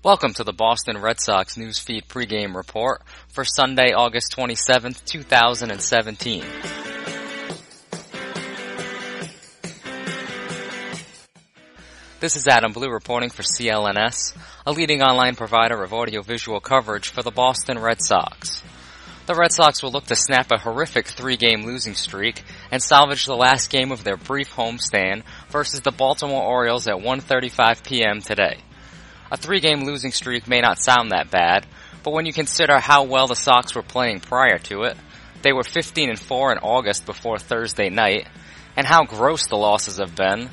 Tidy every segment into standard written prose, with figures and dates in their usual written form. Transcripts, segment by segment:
Welcome to the Boston Red Sox Newsfeed Pregame Report for Sunday, August 27th, 2017. This is Adam Blue reporting for CLNS, a leading online provider of audiovisual coverage for the Boston Red Sox. The Red Sox will look to snap a horrific three-game losing streak and salvage the last game of their brief homestand versus the Baltimore Orioles at 1:35 p.m. today. A three-game losing streak may not sound that bad, but when you consider how well the Sox were playing prior to it, they were 15-4 in August before Thursday night, and how gross the losses have been,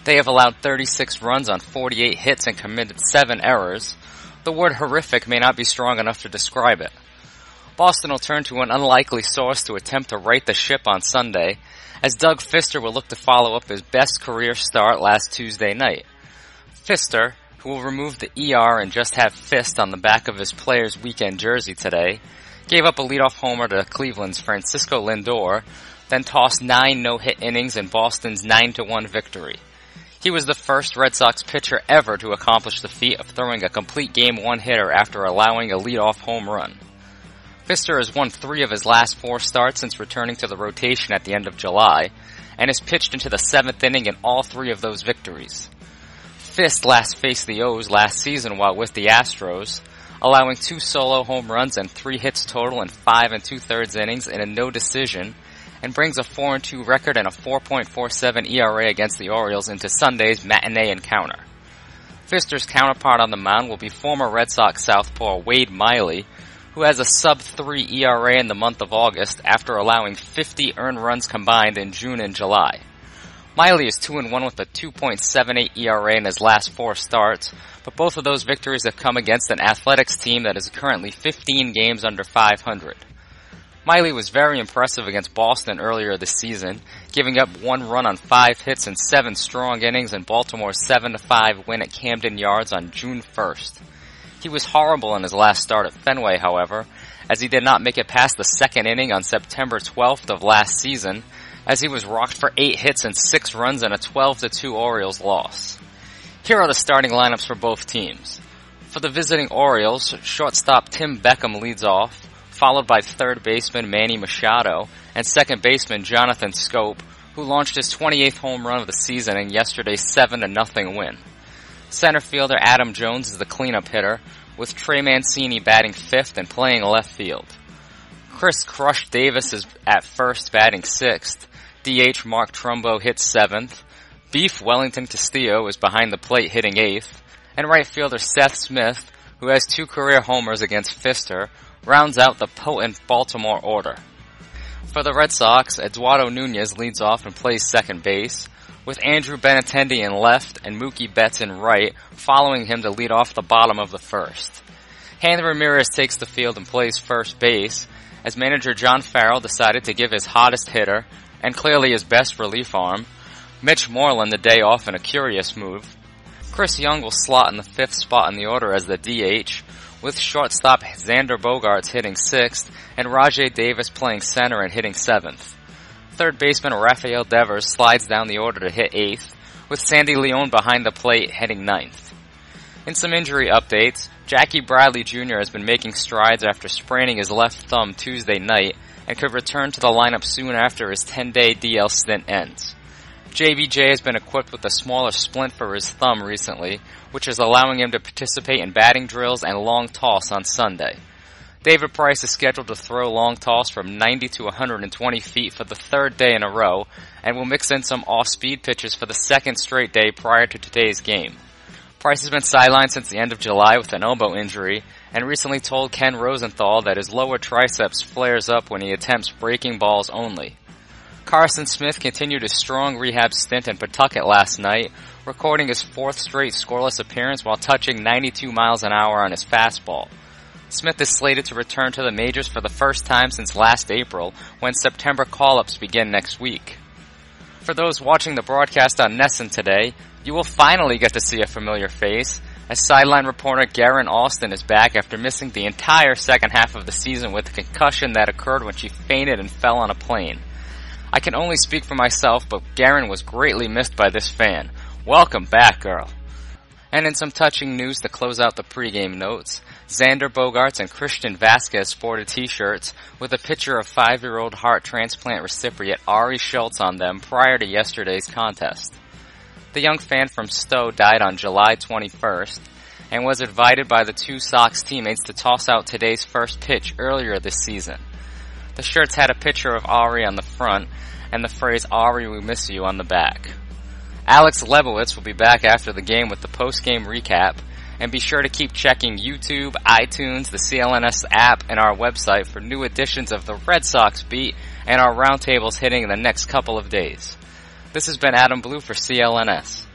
they have allowed 36 runs on 48 hits and committed 7 errors, the word horrific may not be strong enough to describe it. Boston will turn to an unlikely source to attempt to right the ship on Sunday, as Doug Fister will look to follow up his best career start last Tuesday night. Fister, who will remove the ER and just have Fist on the back of his player's weekend jersey today, gave up a leadoff homer to Cleveland's Francisco Lindor, then tossed 9 no-hit innings in Boston's 9-1 victory. He was the first Red Sox pitcher ever to accomplish the feat of throwing a complete game one-hitter after allowing a leadoff home run. Fister has won 3 of his last 4 starts since returning to the rotation at the end of July, and has pitched into the 7th inning in all 3 of those victories. Fist last faced the O's last season while with the Astros, allowing 2 solo home runs and 3 hits total in 5 2/3 innings in a no decision, and brings a 4-2 record and a 4.47 ERA against the Orioles into Sunday's matinee encounter. Fister's counterpart on the mound will be former Red Sox southpaw Wade Miley, who has a sub-3 ERA in the month of August after allowing 50 earned runs combined in June and July. Miley is 2-1 with a 2.78 ERA in his last 4 starts, but both of those victories have come against an Athletics team that is currently 15 games under 500. Miley was very impressive against Boston earlier this season, giving up 1 run on 5 hits and 7 strong innings in Baltimore's 7-5 win at Camden Yards on June 1st. He was horrible in his last start at Fenway, however, as he did not make it past the 2nd inning on September 12th of last season, as he was rocked for 8 hits and 6 runs in a 12-2 Orioles loss. Here are the starting lineups for both teams. For the visiting Orioles, shortstop Tim Beckham leads off, followed by third baseman Manny Machado and second baseman Jonathan Schoop, who launched his 28th home run of the season in yesterday's 7-0 win. Center fielder Adam Jones is the cleanup hitter, with Trey Mancini batting 5th and playing left field. Chris Crush Davis is at first batting 6th. DH Mark Trumbo hits 7th. Beef Wellington Castillo is behind the plate hitting 8th. And right fielder Seth Smith, who has 2 career homers against Fister, rounds out the potent Baltimore order. For the Red Sox, Eduardo Nunez leads off and plays second base, with Andrew Benintendi in left and Mookie Betts in right, following him to lead off the bottom of the first. Hanley Ramirez takes the field and plays first base, as manager John Farrell decided to give his hottest hitter, and clearly his best relief arm, Mitch Moreland the day off in a curious move. Chris Young will slot in the 5th spot in the order as the DH, with shortstop Xander Bogaerts hitting 6th, and Rajai Davis playing center and hitting 7th. Third baseman Rafael Devers slides down the order to hit 8th, with Sandy Leon behind the plate hitting 9th. In some injury updates, Jackie Bradley Jr. has been making strides after spraining his left thumb Tuesday night and could return to the lineup soon after his 10-day DL stint ends. JBJ has been equipped with a smaller splint for his thumb recently, which is allowing him to participate in batting drills and long toss on Sunday. David Price is scheduled to throw long toss from 90 to 120 feet for the 3rd day in a row, and will mix in some off-speed pitches for the 2nd straight day prior to today's game. Price has been sidelined since the end of July with an elbow injury, and recently told Ken Rosenthal that his lower triceps flares up when he attempts breaking balls only. Carson Smith continued his strong rehab stint in Pawtucket last night, recording his 4th straight scoreless appearance while touching 92 miles an hour on his fastball. Smith is slated to return to the majors for the first time since last April, when September call-ups begin next week. For those watching the broadcast on NESN today, you will finally get to see a familiar face, as sideline reporter Garen Austin is back after missing the entire second half of the season with a concussion that occurred when she fainted and fell on a plane. I can only speak for myself, but Garen was greatly missed by this fan. Welcome back, girl. And in some touching news to close out the pregame notes, Xander Bogaerts and Christian Vasquez sported t-shirts with a picture of 5-year-old heart transplant recipient Ari Schultz on them prior to yesterday's contest. The young fan from Stowe died on July 21st and was invited by the two Sox teammates to toss out today's first pitch earlier this season. The shirts had a picture of Ari on the front and the phrase "Ari, we miss you" on the back. Alex Lebowitz will be back after the game with the post-game recap, and be sure to keep checking YouTube, iTunes, the CLNS app, and our website for new editions of the Red Sox Beat and our roundtables hitting in the next couple of days. This has been Adam Blue for CLNS.